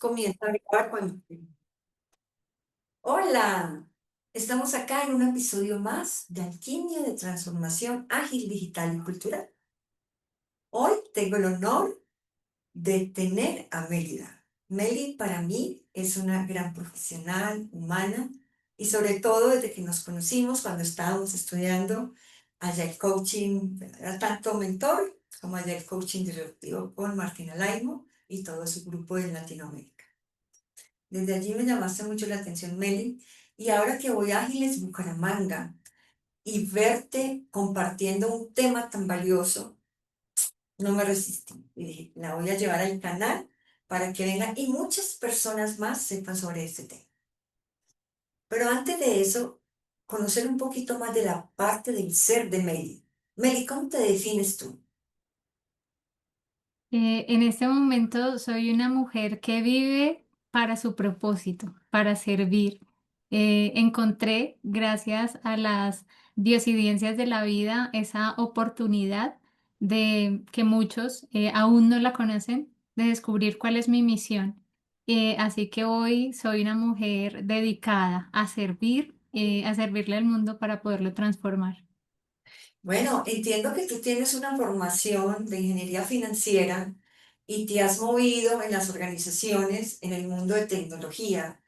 Comienza a grabar cuando... Hola, estamos acá en un episodio más de Alquimia de Transformación Ágil, Digital y Cultural. Hoy tengo el honor de tener a Mélida. Meli para mí es una gran profesional, humana y sobre todo desde que nos conocimos cuando estábamos estudiando allá el coaching, era tanto mentor como allá el coaching directivo con Martina Laimo y todo su grupo en Latinoamérica. Desde allí me llamaste mucho la atención, Meli, y ahora que voy a Ágiles Bucaramanga y verte compartiendo un tema tan valioso, no me resistí. Y dije, la voy a llevar al canal para que venga y muchas personas más sepan sobre este tema. Pero antes de eso, conocer un poquito más de la parte del ser de Meli. Meli, ¿cómo te defines tú? En este momento soy una mujer que vive para su propósito, para servir. Encontré, gracias a las diosidencias de la vida, esa oportunidad de que muchos aún no la conocen, de descubrir cuál es mi misión. Así que hoy soy una mujer dedicada a servir, a servirle al mundo para poderlo transformar. Bueno, entiendo que tú tienes una formación de ingeniería financiera y te has movido en las organizaciones en el mundo de tecnología.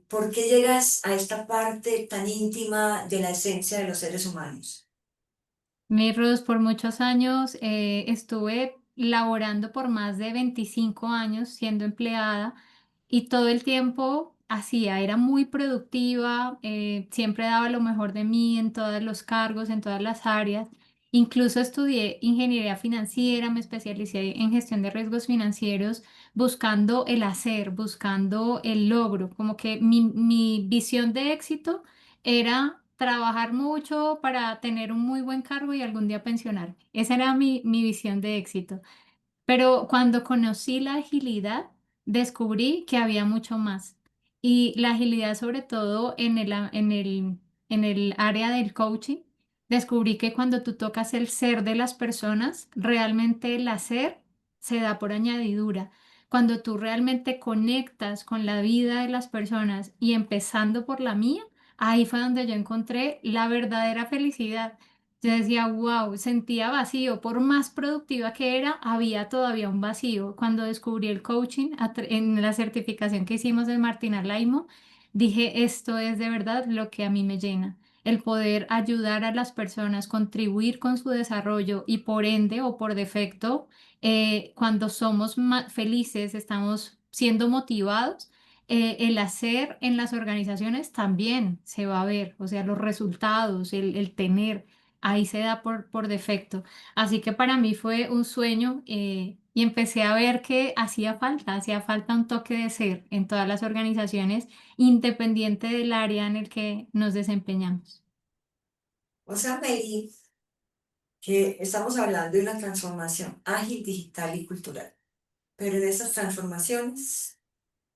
¿Por qué llegas a esta parte tan íntima de la esencia de los seres humanos? Mirros, por muchos años estuve laborando por más de 25 años siendo empleada y todo el tiempo hacía, era muy productiva, siempre daba lo mejor de mí en todos los cargos, en todas las áreas. Incluso estudié ingeniería financiera, me especialicé en gestión de riesgos financieros, buscando el hacer, buscando el logro, como que mi visión de éxito era trabajar mucho para tener un muy buen cargo y algún día pensionarme. Esa era mi visión de éxito. Pero cuando conocí la agilidad, descubrí que había mucho más. Y la agilidad, sobre todo en el área del coaching, descubrí que cuando tú tocas el ser de las personas, realmente el hacer se da por añadidura. Cuando tú realmente conectas con la vida de las personas y empezando por la mía, ahí fue donde yo encontré la verdadera felicidad. Yo decía, wow, sentía vacío. Por más productiva que era, había todavía un vacío. Cuando descubrí el coaching en la certificación que hicimos de Martina Laimo, dije, esto es de verdad lo que a mí me llena. El poder ayudar a las personas, contribuir con su desarrollo y por ende o por defecto, cuando somos felices, estamos siendo motivados. El hacer en las organizaciones también se va a ver, o sea, los resultados, el tener ahí se da por defecto. Así que para mí fue un sueño y empecé a ver que hacía falta un toque de ser en todas las organizaciones, independiente del área en el que nos desempeñamos. O sea, Meli, que estamos hablando de una transformación ágil, digital y cultural. Pero en esas transformaciones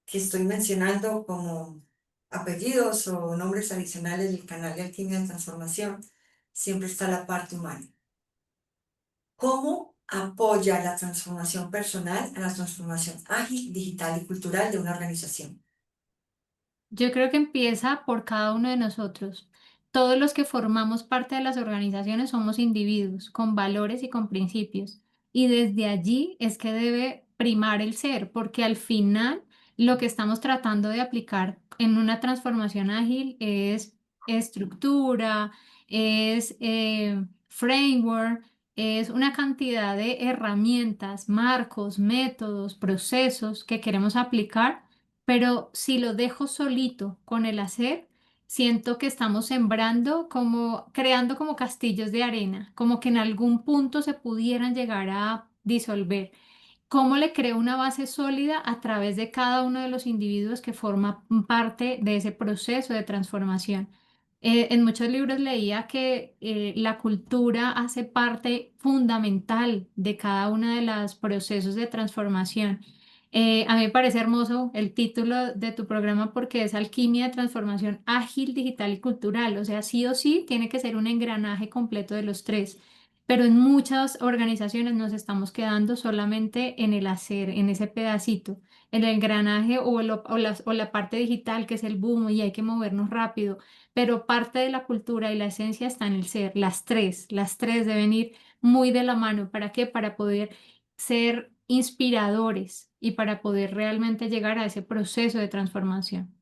que estoy mencionando como apellidos o nombres adicionales del canal de Alquimia de Transformación, siempre está la parte humana. ¿Cómo apoya la transformación personal a la transformación ágil, digital y cultural de una organización? Yo creo que empieza por cada uno de nosotros. Todos los que formamos parte de las organizaciones somos individuos con valores y con principios. Y desde allí es que debe primar el ser, porque al final lo que estamos tratando de aplicar en una transformación ágil es estructura, es framework, es una cantidad de herramientas, marcos, métodos, procesos que queremos aplicar, pero si lo dejo solito con el hacer, siento que estamos sembrando como, creando como castillos de arena, como que en algún punto se pudieran llegar a disolver. ¿Cómo le creo una base sólida a través de cada uno de los individuos que forman parte de ese proceso de transformación? En muchos libros leía que la cultura hace parte fundamental de cada uno de los procesos de transformación. A mí me parece hermoso el título de tu programa porque es Alquimia de Transformación Ágil, Digital y Cultural. O sea, sí o sí tiene que ser un engranaje completo de los tres. Pero en muchas organizaciones nos estamos quedando solamente en el hacer, en ese pedacito. el engranaje o la parte digital, que es el boom y hay que movernos rápido, pero parte de la cultura y la esencia está en el ser. Las tres deben ir muy de la mano. ¿Para qué? Para poder ser inspiradores y para poder realmente llegar a ese proceso de transformación.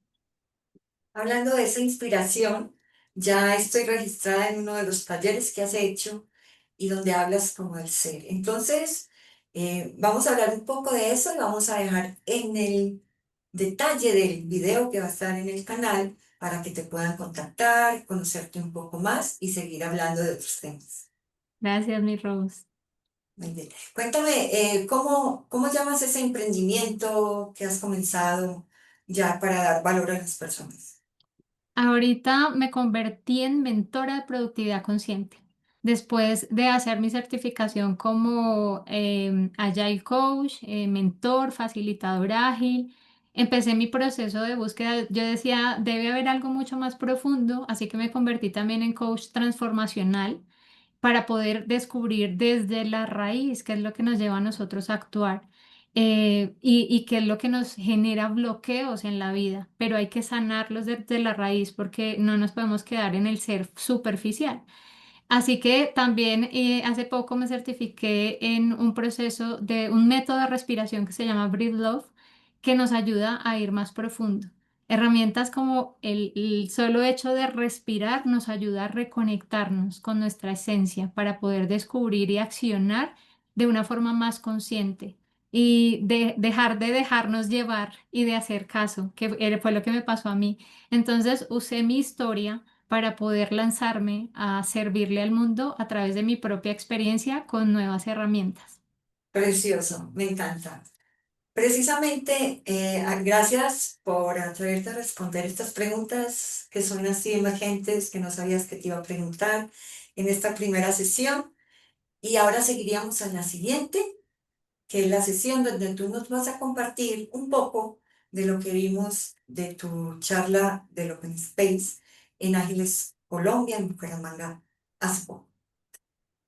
Hablando de esa inspiración, ya estoy registrada en uno de los talleres que has hecho y donde hablas como el ser. Entonces, vamos a hablar un poco de eso y vamos a dejar en el detalle del video que va a estar en el canal para que te puedan contactar, conocerte un poco más y seguir hablando de otros temas. Gracias, mi Rose. Muy bien. Cuéntame, ¿cómo llamas ese emprendimiento que has comenzado ya para dar valor a las personas? Ahorita me convertí en mentora de productividad consciente. Después de hacer mi certificación como Agile Coach, mentor, facilitador ágil, empecé mi proceso de búsqueda. Yo decía, debe haber algo mucho más profundo, así que me convertí también en coach transformacional para poder descubrir desde la raíz qué es lo que nos lleva a nosotros a actuar y qué es lo que nos genera bloqueos en la vida, pero hay que sanarlos desde la raíz porque no nos podemos quedar en el ser superficial. Así que también hace poco me certifiqué en un proceso de un método de respiración que se llama Breathe Love, que nos ayuda a ir más profundo. Herramientas como el solo hecho de respirar nos ayuda a reconectarnos con nuestra esencia para poder descubrir y accionar de una forma más consciente y de dejar de dejarnos llevar y de hacer caso, que fue lo que me pasó a mí. Entonces usé mi historia para poder lanzarme a servirle al mundo a través de mi propia experiencia con nuevas herramientas. Precioso, me encanta. Precisamente, gracias por atreverte a responder estas preguntas que son así emergentes, que no sabías que te iba a preguntar en esta primera sesión. Y ahora seguiríamos a la siguiente, que es la sesión donde tú nos vas a compartir un poco de lo que vimos de tu charla del Open Space en Ágiles Colombia, en Bucaramanga, hace poco.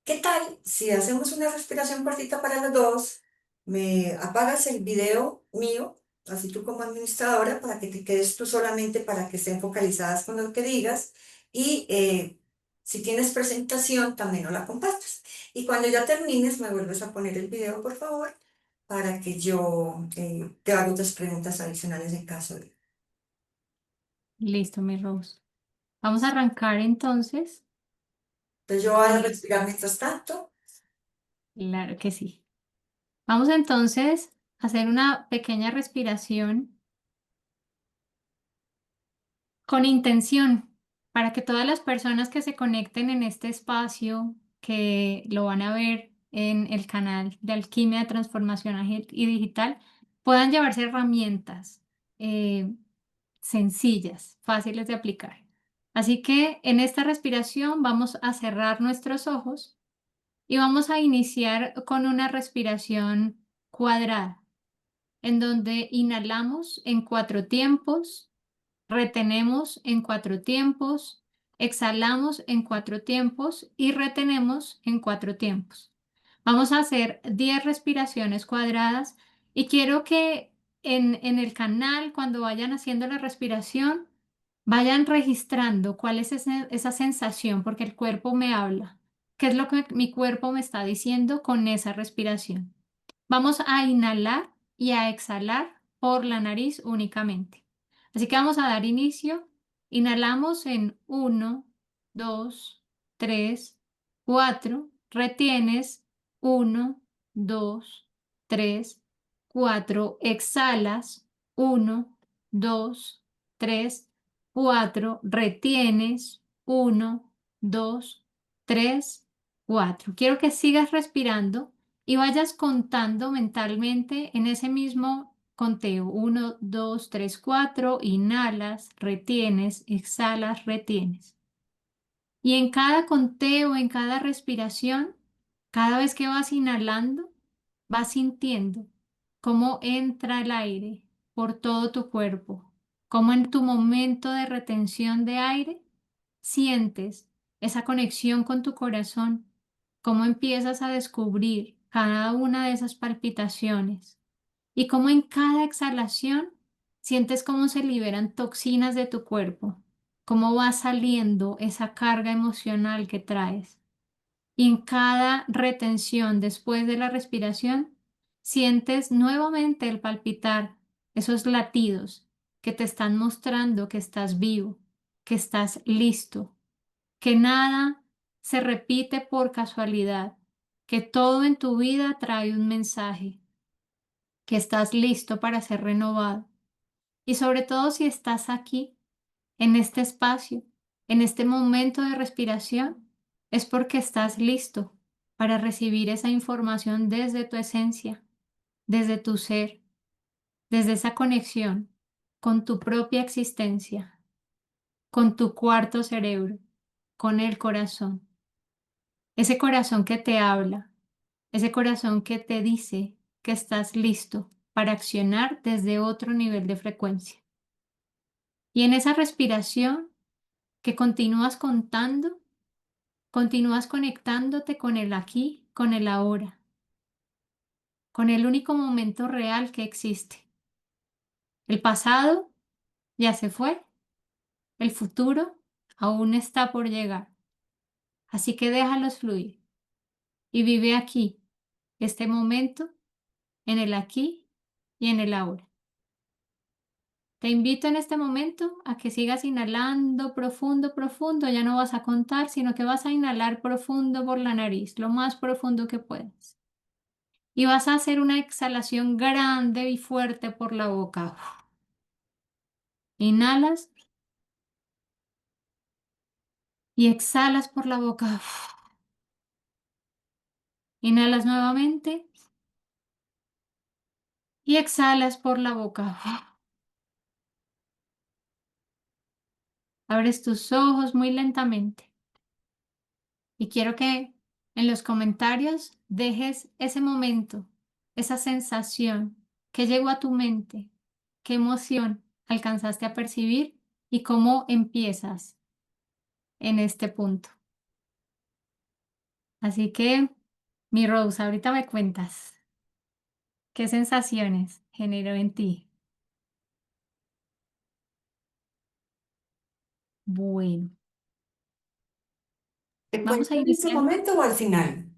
¿Qué tal si hacemos una respiración cortita para los dos? Me apagas el video mío, así tú como administradora, para que te quedes tú solamente para que estén focalizadas con lo que digas. Y si tienes presentación, también no la compartas. Y cuando ya termines, me vuelves a poner el video, por favor, para que yo te haga otras preguntas adicionales en caso de... Listo, mi Rose. Vamos a arrancar entonces. Entonces yo voy a Y respirar mientras tanto. claro que sí. Vamos entonces a hacer una pequeña respiración con intención para que todas las personas que se conecten en este espacio, que lo van a ver en el canal de Alquimia de Transformación Ágil y Digital, puedan llevarse herramientas eh, sencillas, fáciles de aplicar. Así que en esta respiración vamos a cerrar nuestros ojos y vamos a iniciar con una respiración cuadrada, en donde inhalamos en 4 tiempos. Retenemos en 4 tiempos, exhalamos en 4 tiempos y retenemos en 4 tiempos. Vamos a hacer 10 respiraciones cuadradas y quiero que en el canal, cuando vayan haciendo la respiración, vayan registrando cuál es esa sensación, porque el cuerpo me habla. ¿Qué es lo que mi cuerpo me está diciendo con esa respiración? Vamos a inhalar y a exhalar por la nariz únicamente. Así que vamos a dar inicio. Inhalamos en 1, 2, 3, 4. Retienes 1, 2, 3, 4. Exhalas 1, 2, 3, 4. Retienes 1, 2, 3, 4. Quiero que sigas respirando y vayas contando mentalmente en ese mismo conteo. 1, 2, 3, 4. Inhalas, retienes, exhalas, retienes. Y en cada conteo, en cada respiración, cada vez que vas inhalando, vas sintiendo cómo entra el aire por todo tu cuerpo, cómo en tu momento de retención de aire sientes esa conexión con tu corazón, cómo empiezas a descubrir cada una de esas palpitaciones y cómo en cada exhalación sientes cómo se liberan toxinas de tu cuerpo, cómo va saliendo esa carga emocional que traes. Y en cada retención después de la respiración, sientes nuevamente el palpitar, esos latidos que te están mostrando que estás vivo, que estás listo, que nada se repite por casualidad, que todo en tu vida trae un mensaje, que estás listo para ser renovado. Y sobre todo si estás aquí, en este espacio, en este momento de respiración, es porque estás listo para recibir esa información desde tu esencia, desde tu ser, desde esa conexión con tu propia existencia, con tu cuarto cerebro, con el corazón. Ese corazón que te habla, ese corazón que te dice que estás listo para accionar desde otro nivel de frecuencia. Y en esa respiración que continúas contando, continúas conectándote con el aquí, con el ahora, con el único momento real que existe. El pasado ya se fue, el futuro aún está por llegar. Así que déjalos fluir y vive aquí, este momento, en el aquí y en el ahora. Te invito en este momento a que sigas inhalando profundo, profundo. Ya no vas a contar, sino que vas a inhalar profundo por la nariz, lo más profundo que puedas. Y vas a hacer una exhalación grande y fuerte por la boca. Inhalas y exhalas por la boca. Inhalas nuevamente y exhalas por la boca. Abres tus ojos muy lentamente y quiero que en los comentarios dejes ese momento, esa sensación que llegó a tu mente, qué emoción alcanzaste a percibir y cómo empiezas en este punto. Así que, mi Rose, ahorita me cuentas qué sensaciones generó en ti. Bueno, ¿Te vamos a cuento en ese iniciar. momento o al final?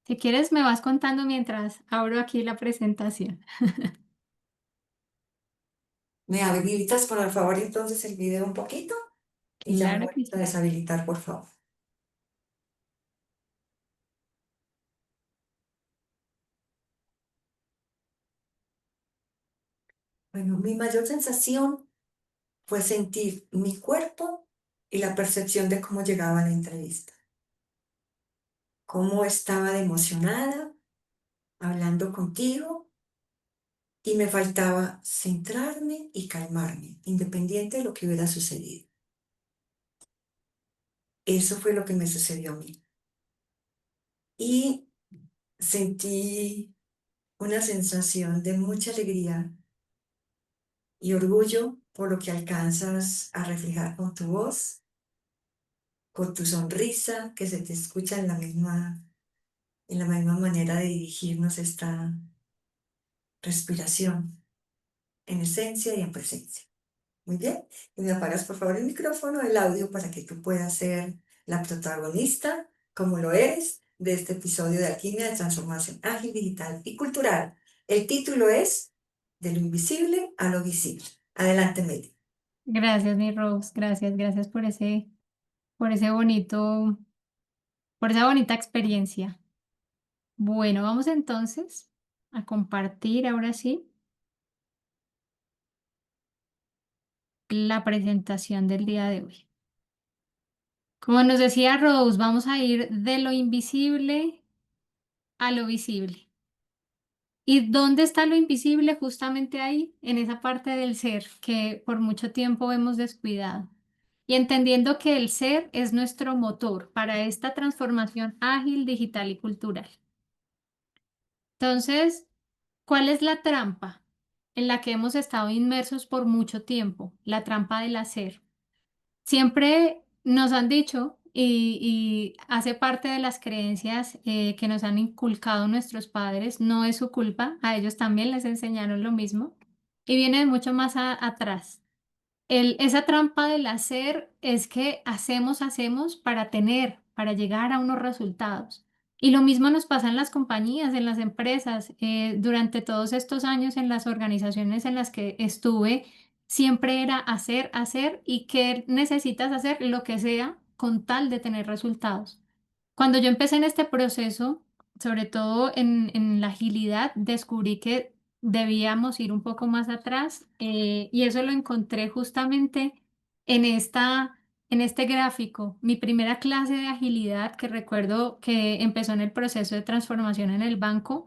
Si quieres, me vas contando mientras abro aquí la presentación. ¿Me habilitas por favor entonces el video un poquito? Y ya me Claro voy que a sí. deshabilitar, por favor. Bueno, mi mayor sensación fue sentir mi cuerpo y la percepción de cómo llegaba a la entrevista. Cómo estaba de emocionada hablando contigo y me faltaba centrarme y calmarme, independiente de lo que hubiera sucedido. Eso fue lo que me sucedió a mí. Y sentí una sensación de mucha alegría y orgullo por lo que alcanzas a reflejar con tu voz, con tu sonrisa, que se te escucha en la misma manera de dirigirnos esta respiración, en esencia y en presencia. Muy bien. Y me apagas por favor el micrófono, el audio, para que tú puedas ser la protagonista, como lo eres, de este episodio de Alquimia de Transformación Ágil, Digital y Cultural. El título es De lo invisible a lo visible. Adelante, Meli. Gracias, mi Rose. Gracias, gracias por ese bonito, por esa bonita experiencia. Bueno, vamos entonces a compartir ahora sí la presentación del día de hoy. Como nos decía Rose, vamos a ir de lo invisible a lo visible. ¿Y dónde está lo invisible? Justamente ahí, en esa parte del ser que por mucho tiempo hemos descuidado. Y entendiendo que el ser es nuestro motor para esta transformación ágil, digital y cultural. Entonces, ¿cuál es la trampa en la que hemos estado inmersos por mucho tiempo? La trampa del hacer. Siempre nos han dicho y hace parte de las creencias que nos han inculcado nuestros padres. No es su culpa, a ellos también les enseñaron lo mismo y viene de mucho más atrás. Esa trampa del hacer es que hacemos para tener, para llegar a unos resultados. Y lo mismo nos pasa en las compañías, en las empresas. Durante todos estos años en las organizaciones en las que estuve, siempre era hacer, hacer y que necesitas hacer lo que sea con tal de tener resultados. Cuando yo empecé en este proceso, sobre todo en la agilidad, descubrí que debíamos ir un poco más atrás y eso lo encontré justamente en en este gráfico. Mi primera clase de agilidad que recuerdo que empezó en el proceso de transformación en el banco.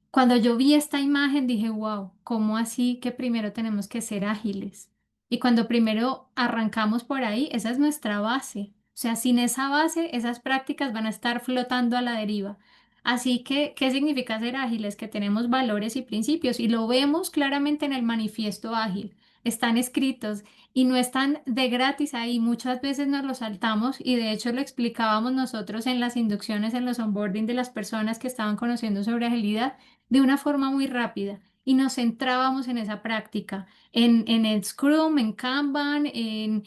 Cuando yo vi esta imagen dije, wow, ¿cómo así que primero tenemos que ser ágiles? Y cuando primero arrancamos por ahí, esa es nuestra base. O sea, sin esa base, esas prácticas van a estar flotando a la deriva. Así que, ¿qué significa ser ágiles? Que tenemos valores y principios y lo vemos claramente en el manifiesto ágil. Están escritos y no están de gratis ahí. Muchas veces nos los saltamos y de hecho lo explicábamos nosotros en las inducciones, en los onboarding de las personas que estaban conociendo sobre agilidad de una forma muy rápida y nos centrábamos en esa práctica, en el Scrum, en Kanban, en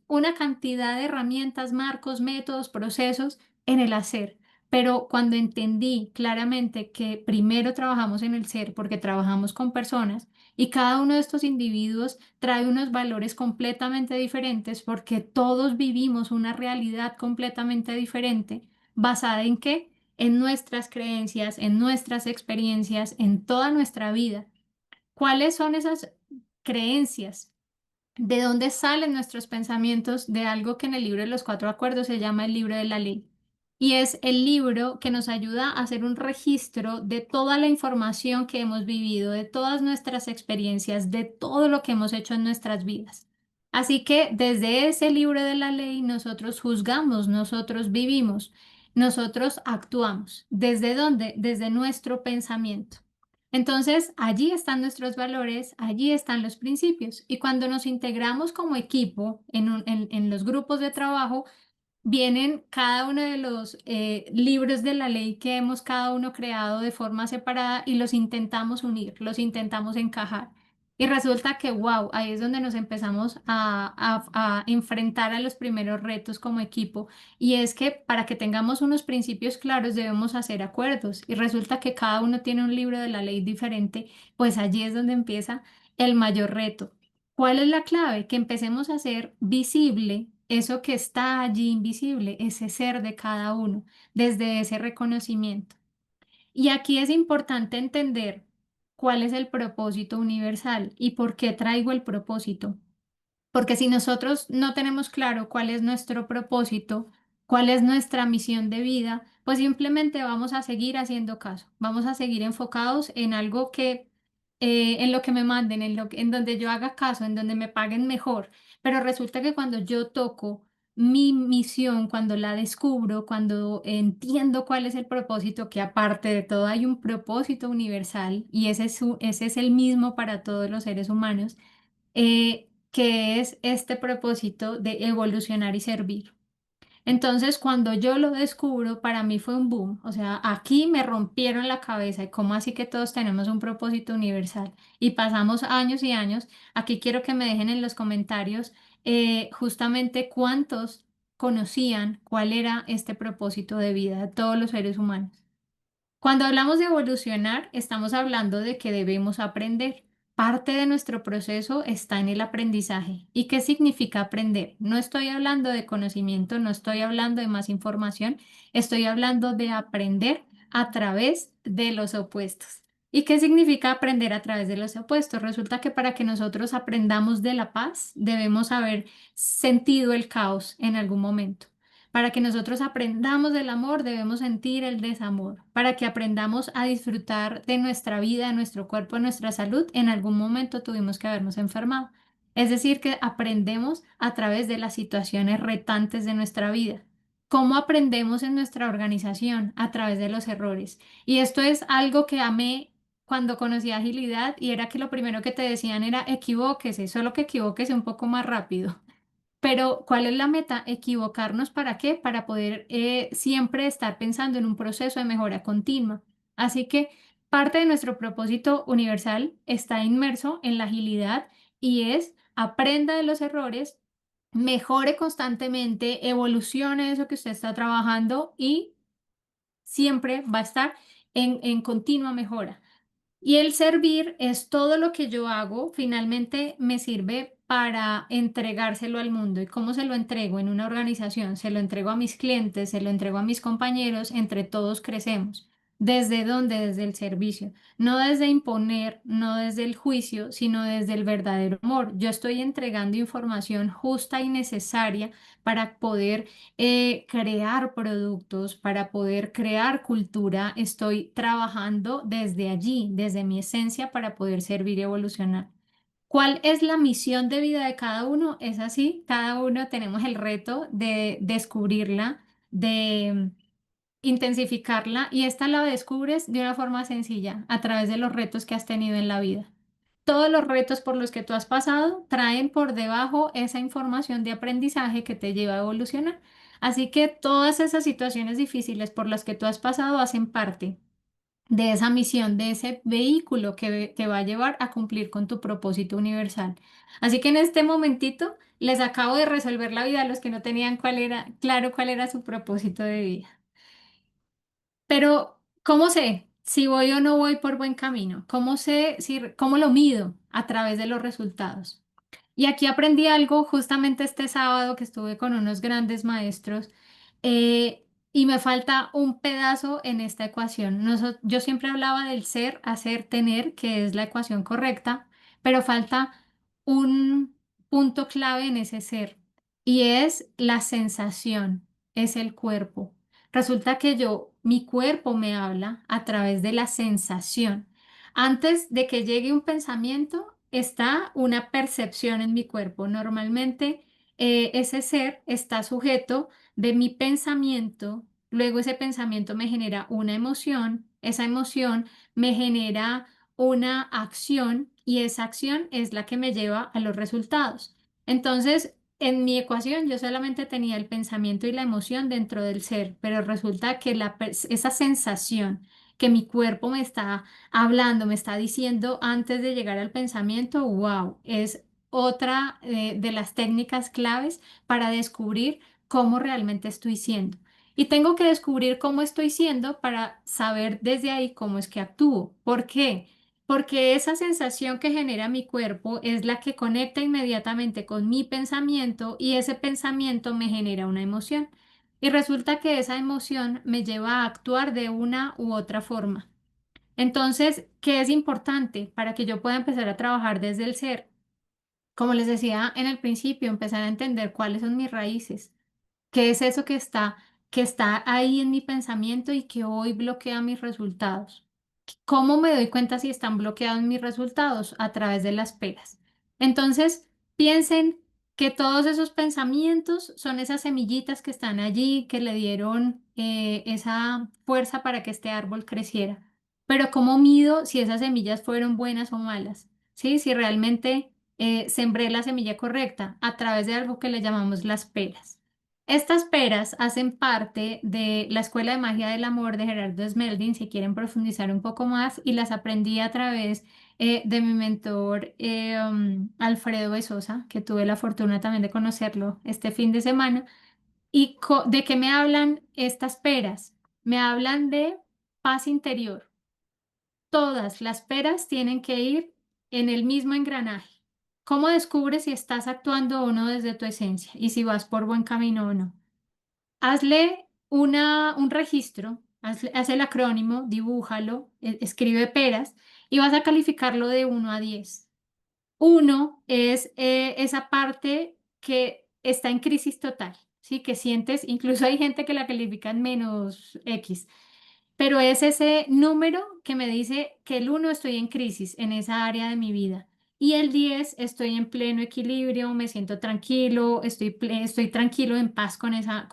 una cantidad de herramientas, marcos, métodos, procesos en el hacer. Pero cuando entendí claramente que primero trabajamos en el ser porque trabajamos con personas y cada uno de estos individuos trae unos valores completamente diferentes porque todos vivimos una realidad completamente diferente, ¿basada en qué? En nuestras creencias, en nuestras experiencias, en toda nuestra vida. ¿Cuáles son esas creencias? ¿De dónde salen nuestros pensamientos? De algo que en el libro de los cuatro acuerdos se llama el libro de la ley. Y es el libro que nos ayuda a hacer un registro de toda la información que hemos vivido, de todas nuestras experiencias, de todo lo que hemos hecho en nuestras vidas. Así que desde ese libro de la ley nosotros juzgamos, nosotros vivimos, nosotros actuamos. ¿Desde dónde? Desde nuestro pensamiento. Entonces, allí están nuestros valores, allí están los principios. Y cuando nos integramos como equipo en los grupos de trabajo, vienen cada uno de los libros de la ley que hemos cada uno creado de forma separada y los intentamos unir, los intentamos encajar. Y resulta que, wow, ahí es donde nos empezamos a enfrentar a los primeros retos como equipo. Y es que para que tengamos unos principios claros debemos hacer acuerdos. Y resulta que cada uno tiene un libro de la ley diferente, pues allí es donde empieza el mayor reto. ¿Cuál es la clave? Que empecemos a hacer visible eso que está allí invisible, ese ser de cada uno, desde ese reconocimiento. Y aquí es importante entender cuál es el propósito universal y por qué traigo el propósito. Porque si nosotros no tenemos claro cuál es nuestro propósito, cuál es nuestra misión de vida, pues simplemente vamos a seguir haciendo caso, vamos a seguir enfocados en algo que, en lo que me manden, en donde yo haga caso, en donde me paguen mejor. Pero resulta que cuando yo toco mi misión, cuando la descubro, cuando entiendo cuál es el propósito, que aparte de todo hay un propósito universal y ese es el mismo para todos los seres humanos, que es este propósito de evolucionar y servir. Entonces, cuando yo lo descubro, para mí fue un boom. O sea, aquí me rompieron la cabeza. ¿Y cómo así que todos tenemos un propósito universal? Y pasamos años y años. Aquí quiero que me dejen en los comentarios justamente cuántos conocían cuál era este propósito de vida de todos los seres humanos. Cuando hablamos de evolucionar, estamos hablando de que debemos aprender. Parte de nuestro proceso está en el aprendizaje. ¿Y qué significa aprender? No estoy hablando de conocimiento, no estoy hablando de más información, estoy hablando de aprender a través de los opuestos. ¿Y qué significa aprender a través de los opuestos? Resulta que para que nosotros aprendamos de la paz, debemos haber sentido el caos en algún momento. Para que nosotros aprendamos del amor, debemos sentir el desamor. Para que aprendamos a disfrutar de nuestra vida, de nuestro cuerpo, de nuestra salud, en algún momento tuvimos que habernos enfermado. Es decir, que aprendemos a través de las situaciones retantes de nuestra vida. ¿Cómo aprendemos en nuestra organización? A través de los errores. Y esto es algo que amé cuando conocí agilidad y era que lo primero que te decían era equivóquese, solo que equivóquese un poco más rápido. Pero ¿cuál es la meta? Equivocarnos ¿para qué? Para poder siempre estar pensando en un proceso de mejora continua. Así que parte de nuestro propósito universal está inmerso en la agilidad y es aprenda de los errores, mejore constantemente, evolucione eso que usted está trabajando y siempre va a estar en continua mejora. Y el servir es todo lo que yo hago, finalmente me sirve para entregárselo al mundo. ¿Y cómo se lo entrego en una organización? Se lo entrego a mis clientes, se lo entrego a mis compañeros, entre todos crecemos. ¿Desde dónde? Desde el servicio. No desde imponer, no desde el juicio, sino desde el verdadero amor. Yo estoy entregando información justa y necesaria para poder crear productos, para poder crear cultura, estoy trabajando desde allí, desde mi esencia, para poder servir y evolucionar. ¿Cuál es la misión de vida de cada uno? Es así, cada uno tenemos el reto de descubrirla, de intensificarla y esta la descubres de una forma sencilla, a través de los retos que has tenido en la vida. Todos los retos por los que tú has pasado traen por debajo esa información de aprendizaje que te lleva a evolucionar. Así que todas esas situaciones difíciles por las que tú has pasado hacen parte de esa misión, de ese vehículo que te va a llevar a cumplir con tu propósito universal. Así que en este momentito les acabo de resolver la vida a los que no tenían claro cuál era su propósito de vida. Pero, ¿cómo sé si voy o no voy por buen camino? ¿Cómo sé cómo lo mido? A través de los resultados. Y aquí aprendí algo justamente este sábado que estuve con unos grandes maestros eh, y me falta un pedazo en esta ecuación. Yo siempre hablaba del ser, hacer, tener, que es la ecuación correcta, pero falta un punto clave en ese ser y es la sensación, es el cuerpo. Resulta que mi cuerpo me habla a través de la sensación. Antes de que llegue un pensamiento, está una percepción en mi cuerpo. Normalmente ese ser está sujeto de mi pensamiento, luego ese pensamiento me genera una emoción, esa emoción me genera una acción y esa acción es la que me lleva a los resultados. Entonces, en mi ecuación yo solamente tenía el pensamiento y la emoción dentro del ser, pero resulta que esa sensación que mi cuerpo me está hablando, me está diciendo antes de llegar al pensamiento, wow, es otra de las técnicas claves para descubrir cómo realmente estoy siendo. Y tengo que descubrir cómo estoy siendo para saber desde ahí cómo es que actúo. ¿Por qué? Porque esa sensación que genera mi cuerpo es la que conecta inmediatamente con mi pensamiento y ese pensamiento me genera una emoción. Y resulta que esa emoción me lleva a actuar de una u otra forma. Entonces, ¿qué es importante para que yo pueda empezar a trabajar desde el ser? Como les decía en el principio, empezar a entender cuáles son mis raíces, qué es eso que está ahí en mi pensamiento y que hoy bloquea mis resultados. ¿Cómo me doy cuenta si están bloqueados mis resultados? A través de las peras. Entonces, piensen que todos esos pensamientos son esas semillitas que están allí, que le dieron esa fuerza para que este árbol creciera. Pero ¿cómo mido si esas semillas fueron buenas o malas? ¿Sí? Si realmente sembré la semilla correcta a través de algo que le llamamos las peras. Estas peras hacen parte de la Escuela de Magia del Amor de Gerardo Smeldin, si quieren profundizar un poco más, y las aprendí a través de mi mentor Alfredo Besosa, que tuve la fortuna también de conocerlo este fin de semana. ¿Y de qué me hablan estas peras? Me hablan de paz interior. Todas las peras tienen que ir en el mismo engranaje. ¿Cómo descubres si estás actuando o no desde tu esencia y si vas por buen camino o no? Hazle un registro, haz el acrónimo, dibújalo, escribe peras y vas a calificarlo de 1 a 10. Uno es esa parte que está en crisis total, ¿sí? Que sientes, incluso hay gente que la califica en -X, pero es ese número que me dice que el 1 estoy en crisis en esa área de mi vida. Y el 10 estoy en pleno equilibrio, me siento tranquilo, estoy tranquilo, en paz con esa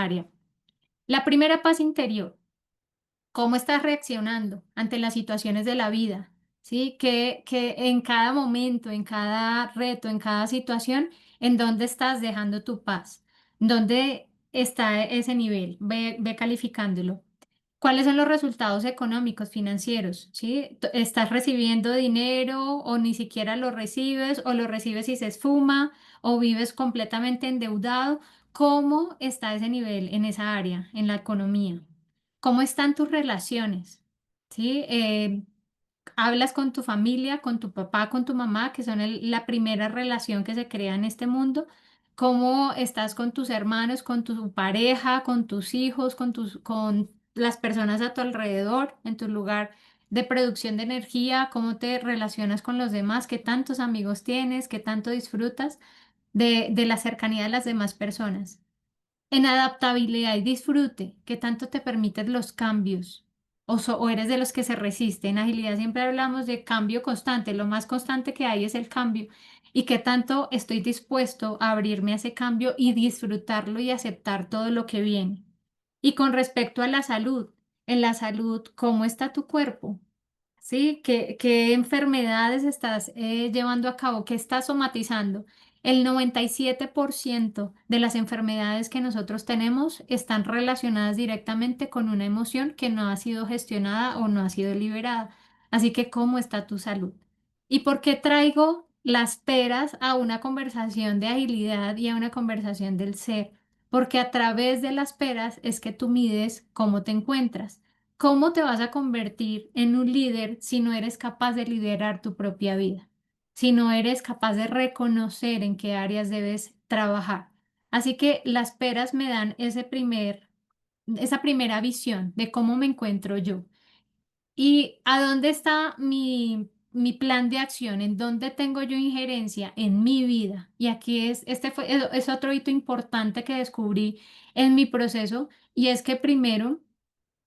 área. La primera paz interior, ¿cómo estás reaccionando ante las situaciones de la vida? ¿sí? Que en cada momento, en cada reto, en cada situación, en dónde estás dejando tu paz, dónde está ese nivel, ve calificándolo. ¿Cuáles son los resultados económicos, financieros? ¿Sí? ¿Estás recibiendo dinero o ni siquiera lo recibes o lo recibes y se esfuma o vives completamente endeudado? ¿Cómo está ese nivel en esa área, en la economía? ¿Cómo están tus relaciones? ¿Sí? Hablas con tu familia, con tu papá, con tu mamá, que son la primera relación que se crea en este mundo. ¿Cómo estás con tus hermanos, con tu pareja, con tus hijos, con las personas a tu alrededor, en tu lugar de producción de energía? ¿Cómo te relacionas con los demás? ¿Qué tantos amigos tienes? ¿Qué tanto disfrutas de la cercanía de las demás personas? En adaptabilidad y disfrute, ¿qué tanto te permiten los cambios? O eres de los que se resisten. En agilidad siempre hablamos de cambio constante. Lo más constante que hay es el cambio. ¿Y qué tanto estoy dispuesto a abrirme a ese cambio y disfrutarlo y aceptar todo lo que viene? Y con respecto a la salud, en la salud, ¿cómo está tu cuerpo? ¿Sí? ¿Qué enfermedades estás llevando a cabo? ¿Qué estás somatizando? El 97% de las enfermedades que nosotros tenemos están relacionadas directamente con una emoción que no ha sido gestionada o no ha sido liberada. Así que, ¿cómo está tu salud? ¿Y por qué traigo las peras a una conversación de agilidad y a una conversación del ser? Porque a través de las peras es que tú mides cómo te encuentras. ¿Cómo te vas a convertir en un líder si no eres capaz de liderar tu propia vida? Si no eres capaz de reconocer en qué áreas debes trabajar. Así que las peras me dan esa primera visión de cómo me encuentro yo. ¿Y a dónde está mi plan de acción? ¿En dónde tengo yo injerencia en mi vida? Y aquí es otro hito importante que descubrí en mi proceso, y es que primero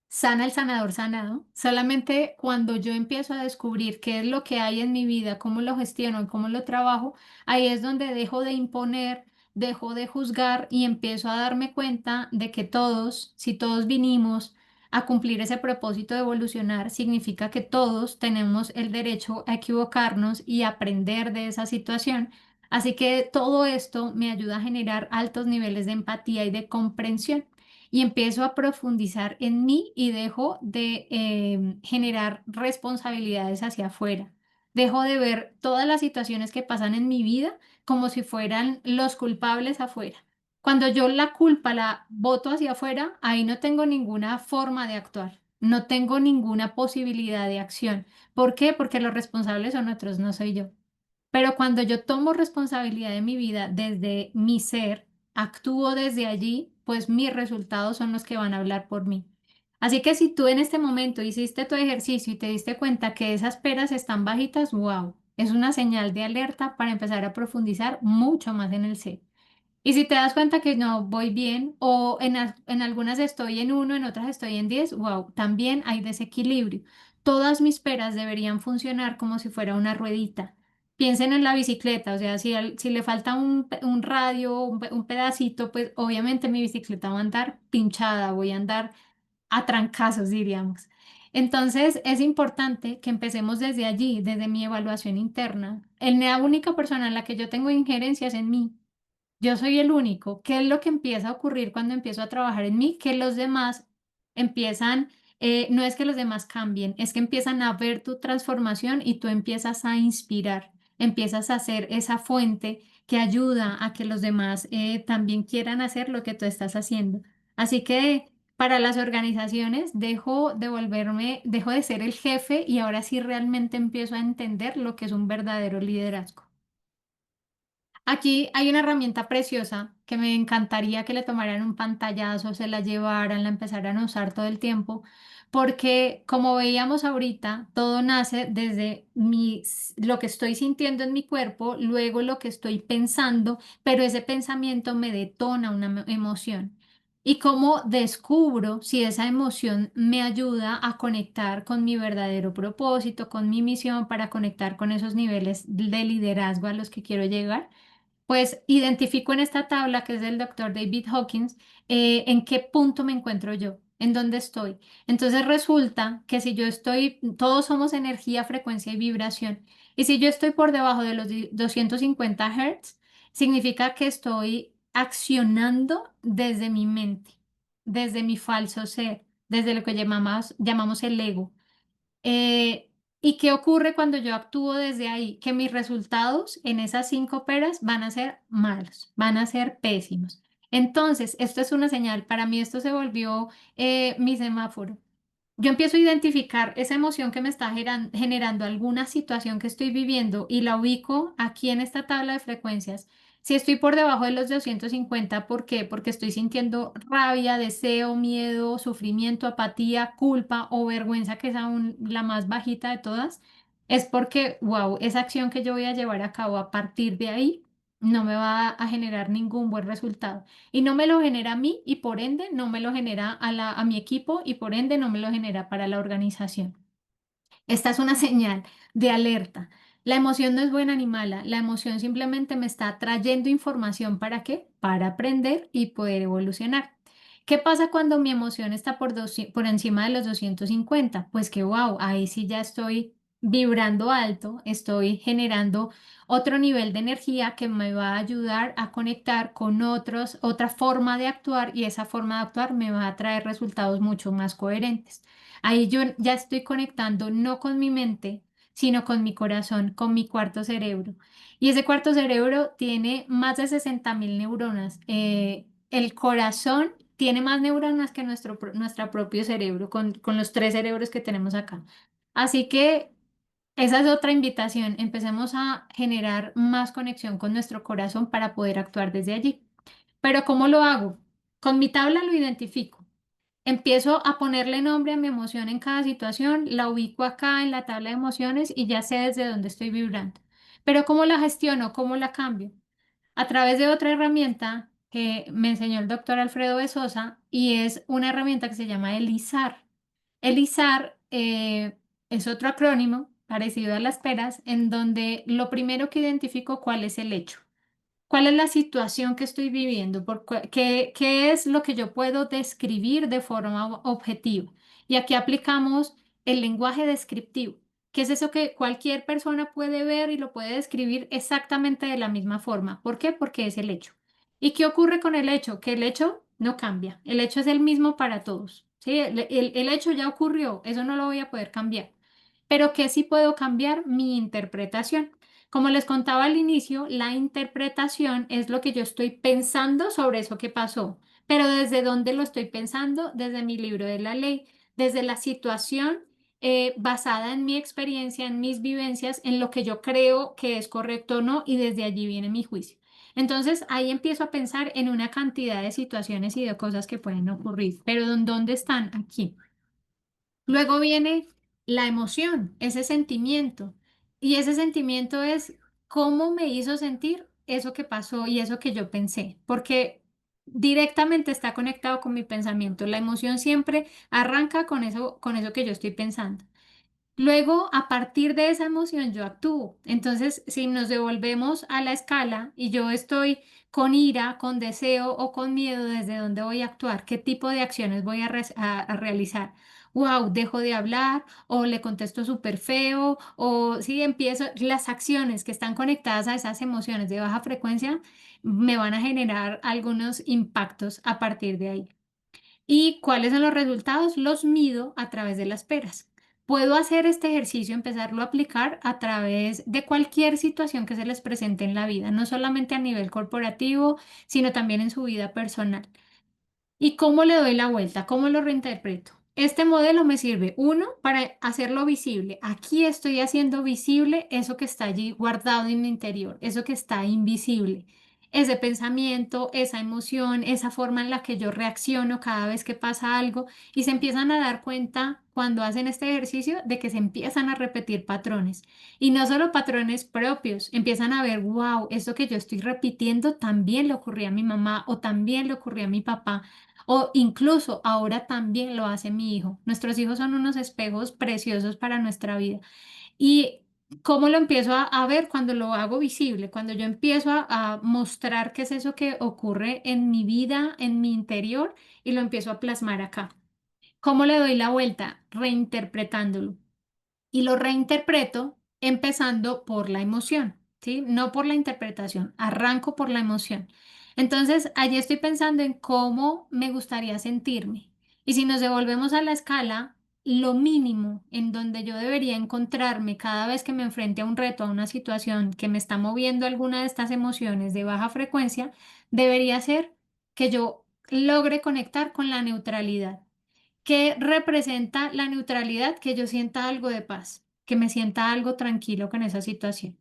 sana el sanador sanado. Solamente cuando yo empiezo a descubrir qué es lo que hay en mi vida, cómo lo gestiono, cómo lo trabajo, ahí es donde dejo de imponer, dejo de juzgar y empiezo a darme cuenta de que todos, si todos vinimos a cumplir ese propósito de evolucionar, significa que todos tenemos el derecho a equivocarnos y aprender de esa situación. Así que todo esto me ayuda a generar altos niveles de empatía y de comprensión y empiezo a profundizar en mí y dejo de generar responsabilidades hacia afuera. Dejo de ver todas las situaciones que pasan en mi vida como si fueran los culpables afuera. Cuando yo la culpa la boto hacia afuera, ahí no tengo ninguna forma de actuar, no tengo ninguna posibilidad de acción. ¿Por qué? Porque los responsables son otros, no soy yo. Pero cuando yo tomo responsabilidad de mi vida desde mi ser, actúo desde allí, pues mis resultados son los que van a hablar por mí. Así que si tú en este momento hiciste tu ejercicio y te diste cuenta que esas peras están bajitas, wow, es una señal de alerta para empezar a profundizar mucho más en el ser. Y si te das cuenta que no voy bien o en algunas estoy en uno, en otras estoy en 10, wow, también hay desequilibrio. Todas mis peras deberían funcionar como si fuera una ruedita. Piensen en la bicicleta, o sea, si le falta un radio, un pedacito, pues obviamente mi bicicleta va a andar pinchada, voy a andar a trancazos, diríamos. Entonces, es importante que empecemos desde allí, desde mi evaluación interna. La única persona en la que yo tengo injerencia es en mí. Yo soy el único. ¿Qué es lo que empieza a ocurrir cuando empiezo a trabajar en mí? Que los demás empiezan, no es que los demás cambien, es que empiezan a ver tu transformación y tú empiezas a inspirar, empiezas a ser esa fuente que ayuda a que los demás también quieran hacer lo que tú estás haciendo. Así que para las organizaciones dejo de ser el jefe y ahora sí realmente empiezo a entender lo que es un verdadero liderazgo. Aquí hay una herramienta preciosa que me encantaría que le tomaran un pantallazo, se la llevaran, la empezaran a usar todo el tiempo, porque como veíamos ahorita, todo nace desde lo que estoy sintiendo en mi cuerpo, luego lo que estoy pensando, pero ese pensamiento me detona una emoción. Y cómo descubro si esa emoción me ayuda a conectar con mi verdadero propósito, con mi misión, para conectar con esos niveles de liderazgo a los que quiero llegar. Pues identifico en esta tabla, que es del doctor David Hawkins, en qué punto me encuentro yo. en dónde estoy. Entonces resulta que si yo estoy, todos somos energía, frecuencia y vibración. Y si yo estoy por debajo de los 250 Hz, significa que estoy accionando desde mi mente, desde mi falso ser, desde lo que llamamos el ego. ¿Y qué ocurre cuando yo actúo desde ahí? Que mis resultados en esas 5 peras van a ser malos, van a ser pésimos. Entonces, esto es una señal. Para mí esto se volvió mi semáforo. Yo empiezo a identificar esa emoción que me está generando alguna situación que estoy viviendo y la ubico aquí en esta tabla de frecuencias. Si estoy por debajo de los 250, ¿por qué? Porque estoy sintiendo rabia, deseo, miedo, sufrimiento, apatía, culpa o vergüenza, que es aún la más bajita de todas. Es porque, wow, esa acción que yo voy a llevar a cabo a partir de ahí no me va a generar ningún buen resultado. Y no me lo genera a mí y por ende no me lo genera a mi equipo y por ende no me lo genera para la organización. Esta es una señal de alerta. La emoción no es buena ni mala. La emoción simplemente me está trayendo información. ¿Para qué? Para aprender y poder evolucionar. ¿Qué pasa cuando mi emoción está por encima de los 250? Pues que, wow, ahí sí ya estoy vibrando alto, estoy generando otro nivel de energía que me va a ayudar a conectar con otra forma de actuar y esa forma de actuar me va a traer resultados mucho más coherentes. Ahí yo ya estoy conectando no con mi mente, sino con mi corazón, con mi cuarto cerebro. Y ese cuarto cerebro tiene más de 60.000 neuronas. El corazón tiene más neuronas que nuestro propio cerebro, con los 3 cerebros que tenemos acá. Así que esa es otra invitación. Empecemos a generar más conexión con nuestro corazón para poder actuar desde allí. Pero ¿cómo lo hago? Con mi tabla lo identifico. Empiezo a ponerle nombre a mi emoción en cada situación, la ubico acá en la tabla de emociones y ya sé desde dónde estoy vibrando. Pero ¿cómo la gestiono? ¿Cómo la cambio? A través de otra herramienta que me enseñó el doctor Alfredo Besosa y es una herramienta que se llama ELISAR. ELISAR es otro acrónimo parecido a las peras, en donde lo primero que identifico cuál es el hecho. ¿Cuál es la situación que estoy viviendo? ¿Qué es lo que yo puedo describir de forma objetiva? Y aquí aplicamos el lenguaje descriptivo, que es eso que cualquier persona puede ver y lo puede describir exactamente de la misma forma. ¿Por qué? Porque es el hecho. ¿Y qué ocurre con el hecho? Que el hecho no cambia. El hecho es el mismo para todos. ¿Sí? El hecho ya ocurrió, eso no lo voy a poder cambiar. Pero que sí puedo cambiar mi interpretación. Como les contaba al inicio, la interpretación es lo que yo estoy pensando sobre eso que pasó. Pero ¿desde dónde lo estoy pensando? Desde mi libro de la ley, desde la situación basada en mi experiencia, en mis vivencias, en lo que yo creo que es correcto o no, y desde allí viene mi juicio. Entonces ahí empiezo a pensar en una cantidad de situaciones y de cosas que pueden ocurrir. Pero ¿dónde están? Aquí. Luego viene la emoción, ese sentimiento. Y ese sentimiento es cómo me hizo sentir eso que pasó y eso que yo pensé, porque directamente está conectado con mi pensamiento. La emoción siempre arranca con eso que yo estoy pensando. Luego, a partir de esa emoción, yo actúo. Entonces, si nos devolvemos a la escala y yo estoy con ira, con deseo o con miedo, ¿desde dónde voy a actuar? ¿Qué tipo de acciones voy a realizar? Wow, dejo de hablar o le contesto súper feo o si empiezo, las acciones que están conectadas a esas emociones de baja frecuencia me van a generar algunos impactos a partir de ahí. ¿Y cuáles son los resultados? Los mido a través de las peras. Puedo hacer este ejercicio, empezarlo a aplicar a través de cualquier situación que se les presente en la vida, no solamente a nivel corporativo, sino también en su vida personal. ¿Y cómo le doy la vuelta? ¿Cómo lo reinterpreto? Este modelo me sirve, uno, para hacerlo visible. Aquí estoy haciendo visible eso que está allí guardado en mi interior, eso que está invisible. Ese pensamiento, esa emoción, esa forma en la que yo reacciono cada vez que pasa algo y se empiezan a dar cuenta cuando hacen este ejercicio de que se empiezan a repetir patrones y no solo patrones propios, empiezan a ver, wow, esto que yo estoy repitiendo también le ocurría a mi mamá o también le ocurría a mi papá o incluso ahora también lo hace mi hijo. Nuestros hijos son unos espejos preciosos para nuestra vida. ¿Y cómo lo empiezo a ver cuando lo hago visible? Cuando yo empiezo a mostrar qué es eso que ocurre en mi vida, en mi interior, y lo empiezo a plasmar acá. ¿Cómo le doy la vuelta? Reinterpretándolo. Y lo reinterpreto empezando por la emoción, ¿sí? No por la interpretación, arranco por la emoción. Entonces, allí estoy pensando en cómo me gustaría sentirme. Y si nos devolvemos a la escala, lo mínimo en donde yo debería encontrarme cada vez que me enfrente a un reto, a una situación que me está moviendo alguna de estas emociones de baja frecuencia, debería ser que yo logre conectar con la neutralidad. ¿Qué representa la neutralidad? Que yo sienta algo de paz, que me sienta algo tranquilo con esa situación.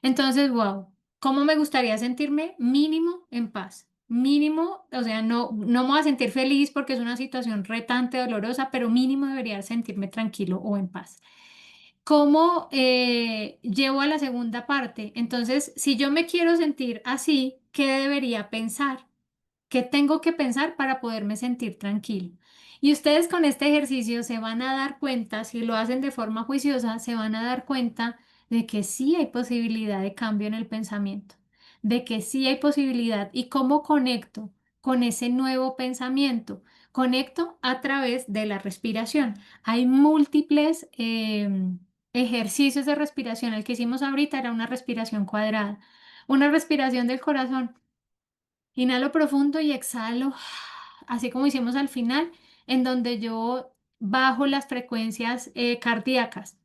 Entonces, wow, ¿cómo me gustaría sentirme? Mínimo en paz. Mínimo, o sea, no me voy a sentir feliz porque es una situación retante, dolorosa, pero mínimo debería sentirme tranquilo o en paz. ¿Cómo llevo a la segunda parte? Entonces, si yo me quiero sentir así, ¿qué debería pensar? ¿Qué tengo que pensar para poderme sentir tranquilo? Y ustedes con este ejercicio se van a dar cuenta, si lo hacen de forma juiciosa, se van a dar cuenta de que sí hay posibilidad de cambio en el pensamiento, de que sí hay posibilidad. ¿Y cómo conecto con ese nuevo pensamiento? Conecto a través de la respiración. Hay múltiples ejercicios de respiración. El que hicimos ahorita era una respiración cuadrada, una respiración del corazón. Inhalo profundo y exhalo, así como hicimos al final, en donde yo bajo las frecuencias cardíacas.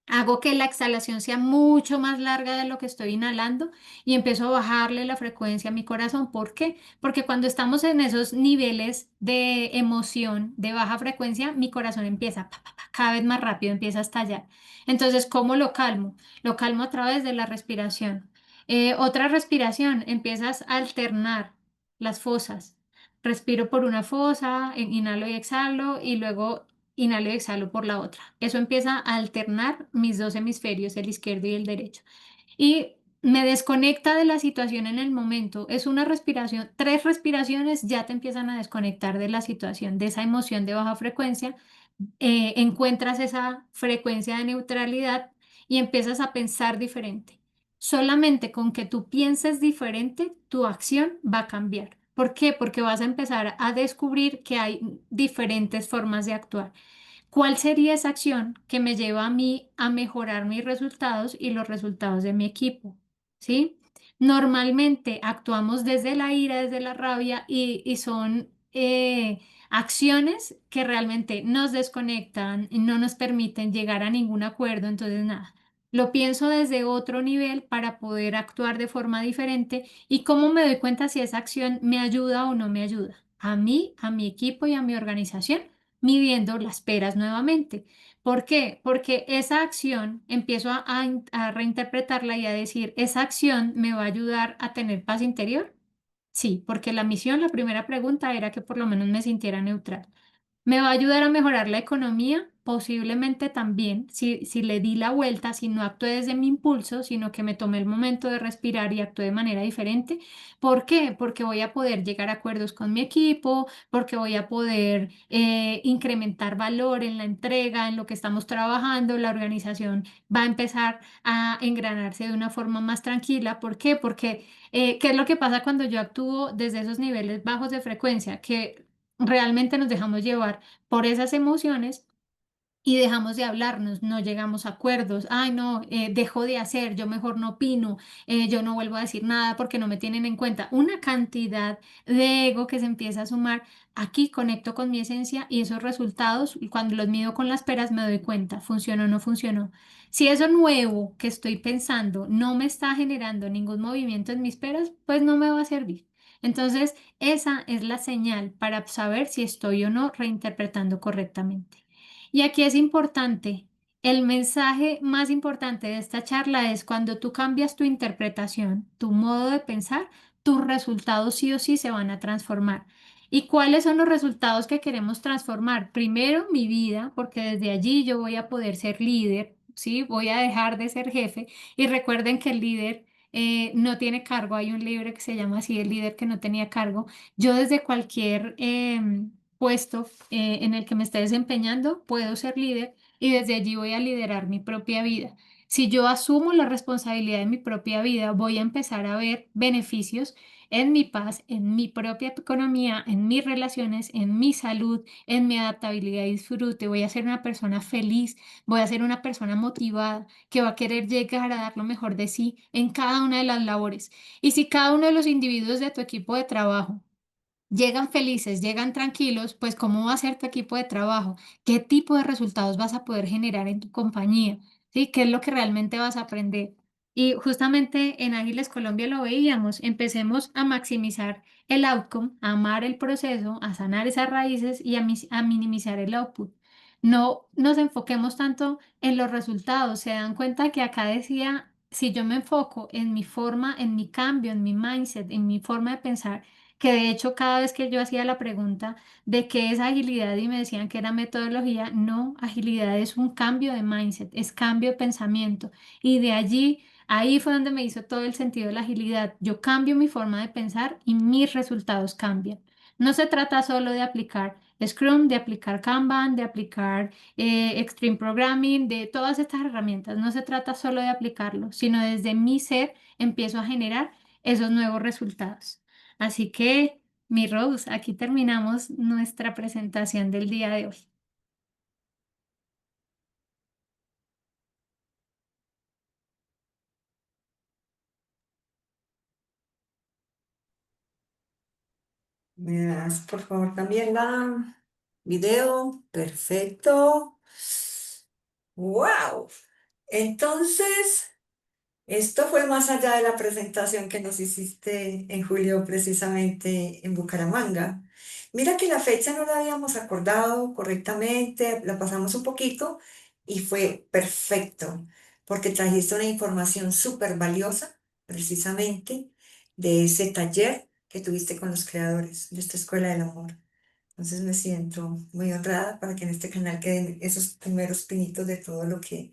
Hago que la exhalación sea mucho más larga de lo que estoy inhalando y empiezo a bajarle la frecuencia a mi corazón. ¿Por qué? Porque cuando estamos en esos niveles de emoción de baja frecuencia, mi corazón empieza cada vez más rápido, empieza a estallar. Entonces, ¿cómo lo calmo? Lo calmo a través de la respiración. Otra respiración, empiezas a alternar las fosas. Respiro por una fosa, inhalo y exhalo y luego inhalo y exhalo por la otra. Eso empieza a alternar mis dos hemisferios, el izquierdo y el derecho. Y me desconecta de la situación en el momento. Es una respiración, tres respiraciones ya te empiezan a desconectar de la situación, de esa emoción de baja frecuencia. Encuentras esa frecuencia de neutralidad y empiezas a pensar diferente. Solamente con que tú pienses diferente, tu acción va a cambiar. ¿Por qué? Porque vas a empezar a descubrir que hay diferentes formas de actuar. ¿Cuál sería esa acción que me lleva a mí a mejorar mis resultados y los resultados de mi equipo? ¿Sí? Normalmente actuamos desde la ira, desde la rabia y son acciones que realmente nos desconectan y no nos permiten llegar a ningún acuerdo. Entonces, nada, lo pienso desde otro nivel para poder actuar de forma diferente y cómo me doy cuenta si esa acción me ayuda o no me ayuda. A mí, a mi equipo y a mi organización midiendo las peras nuevamente. ¿Por qué? Porque esa acción empiezo a reinterpretarla y a decir, ¿esa acción me va a ayudar a tener paz interior? Sí, porque la misión, la primera pregunta era que por lo menos me sintiera neutral. ¿Me va a ayudar a mejorar la economía? Posiblemente también, si le di la vuelta, si no actué desde mi impulso, sino que me tomé el momento de respirar y actué de manera diferente. ¿Por qué? Porque voy a poder llegar a acuerdos con mi equipo, porque voy a poder incrementar valor en la entrega, en lo que estamos trabajando, la organización va a empezar a engranarse de una forma más tranquila. ¿Por qué? Porque, ¿qué es lo que pasa cuando yo actúo desde esos niveles bajos de frecuencia? Que realmente nos dejamos llevar por esas emociones y dejamos de hablarnos, no llegamos a acuerdos, ay no, dejo de hacer, yo mejor no opino, yo no vuelvo a decir nada porque no me tienen en cuenta. Una cantidad de ego que se empieza a sumar. Aquí conecto con mi esencia y esos resultados, cuando los mido con las peras, me doy cuenta, funcionó o no funcionó. Si eso nuevo que estoy pensando no me está generando ningún movimiento en mis peras, pues no me va a servir. Entonces, esa es la señal para saber si estoy o no reinterpretando correctamente. Y aquí es importante, el mensaje más importante de esta charla es cuando tú cambias tu interpretación, tu modo de pensar, tus resultados sí o sí se van a transformar. ¿Y cuáles son los resultados que queremos transformar? Primero, mi vida, porque desde allí yo voy a poder ser líder, ¿sí? Voy a dejar de ser jefe. Y recuerden que el líder no tiene cargo. Hay un libro que se llama así, El líder que no tenía cargo. Yo desde cualquier puesto en el que me esté desempeñando, puedo ser líder y desde allí voy a liderar mi propia vida. Si yo asumo la responsabilidad de mi propia vida, voy a empezar a ver beneficios en mi paz, en mi propia economía, en mis relaciones, en mi salud, en mi adaptabilidad y disfrute. Voy a ser una persona feliz, voy a ser una persona motivada que va a querer llegar a dar lo mejor de sí en cada una de las labores. Y si cada uno de los individuos de tu equipo de trabajo llegan felices, llegan tranquilos, pues ¿cómo va a ser tu equipo de trabajo? ¿Qué tipo de resultados vas a poder generar en tu compañía? ¿Sí? ¿Qué es lo que realmente vas a aprender? Y justamente en Ágiles Colombia lo veíamos, empecemos a maximizar el outcome, a amar el proceso, a sanar esas raíces y a minimizar el output. No nos enfoquemos tanto en los resultados, se dan cuenta que acá decía, si yo me enfoco en mi forma, en mi cambio, en mi mindset, en mi forma de pensar, que de hecho cada vez que yo hacía la pregunta de qué es agilidad y me decían que era metodología, no, agilidad es un cambio de mindset, es cambio de pensamiento. Y de allí, ahí fue donde me hizo todo el sentido de la agilidad. Yo cambio mi forma de pensar y mis resultados cambian. No se trata solo de aplicar Scrum, de aplicar Kanban, de aplicar Extreme Programming, de todas estas herramientas. No se trata solo de aplicarlo, sino desde mi ser empiezo a generar esos nuevos resultados. Así que, mi Rose, aquí terminamos nuestra presentación del día de hoy. ¿Me das, por favor, también la video? Perfecto. ¡Wow! Entonces, esto fue más allá de la presentación que nos hiciste en julio, precisamente en Bucaramanga. Mira que la fecha no la habíamos acordado correctamente, la pasamos un poquito y fue perfecto, porque trajiste una información súper valiosa, precisamente, de ese taller que tuviste con los creadores de esta Escuela del Amor. Entonces me siento muy honrada para que en este canal queden esos primeros pinitos de todo lo que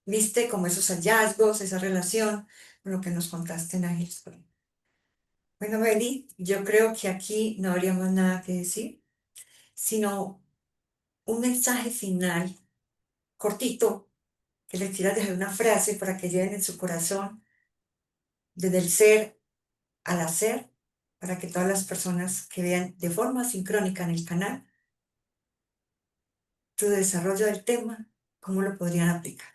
viste, como esos hallazgos, esa relación con lo que nos contaste en Ángeles. Bueno, Meli, yo creo que aquí no habría más nada que decir, sino un mensaje final cortito que les quieras dejar una frase para que lleven en su corazón, desde el ser al hacer, para que todas las personas que vean de forma sincrónica en el canal tu desarrollo del tema, cómo lo podrían aplicar.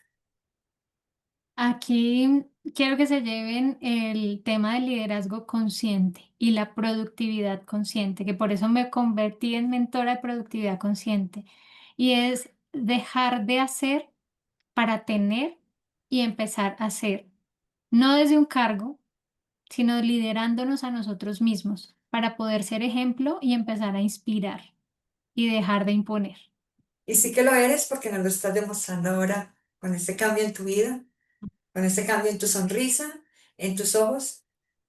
Aquí quiero que se lleven el tema del liderazgo consciente y la productividad consciente, que por eso me convertí en mentora de productividad consciente. Y es dejar de hacer para tener y empezar a hacer, no desde un cargo, sino liderándonos a nosotros mismos para poder ser ejemplo y empezar a inspirar y dejar de imponer. Y sí que lo eres porque nos lo estás demostrando ahora con este cambio en tu vida, con este cambio en tu sonrisa, en tus ojos,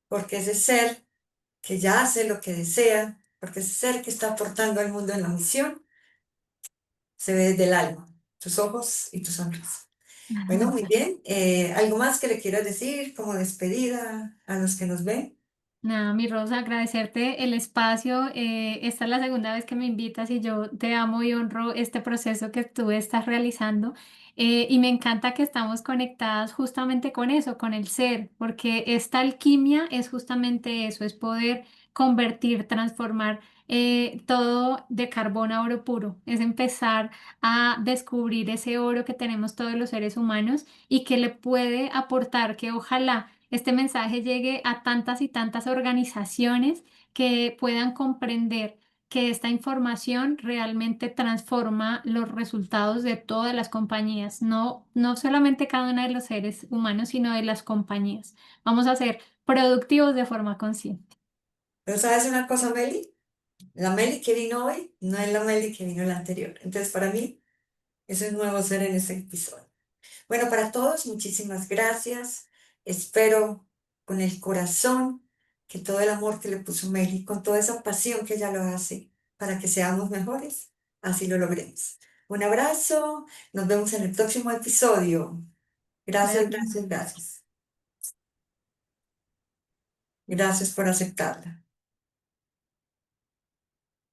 porque ese ser que ya hace lo que desea, porque ese ser que está aportando al mundo en la misión, se ve desde el alma, tus ojos y tu sonrisa. Bueno, muy bien. ¿Algo más que le quieras decir como despedida a los que nos ven? Nada, mi Rosa, agradecerte el espacio. Esta es la segunda vez que me invitas y yo te amo y honro este proceso que tú estás realizando. Y me encanta que estamos conectadas justamente con eso, con el ser, porque esta alquimia es justamente eso, es poder convertir, transformar todo de carbón a oro puro, es empezar a descubrir ese oro que tenemos todos los seres humanos y que le puede aportar, que ojalá este mensaje llegue a tantas y tantas organizaciones que puedan comprender que esta información realmente transforma los resultados de todas las compañías, no solamente cada uno de los seres humanos, sino de las compañías. Vamos a ser productivos de forma consciente. Pero ¿sabes una cosa, Meli? La Meli que vino hoy no es la Meli que vino la anterior. Entonces, para mí, eso es nuevo ser en este episodio. Bueno, para todos, muchísimas gracias. Espero con el corazón que todo el amor que le puso Meli, con toda esa pasión que ella lo hace para que seamos mejores, así lo logremos. Un abrazo, nos vemos en el próximo episodio. Gracias, Gracias. gracias, gracias. Gracias por aceptarla.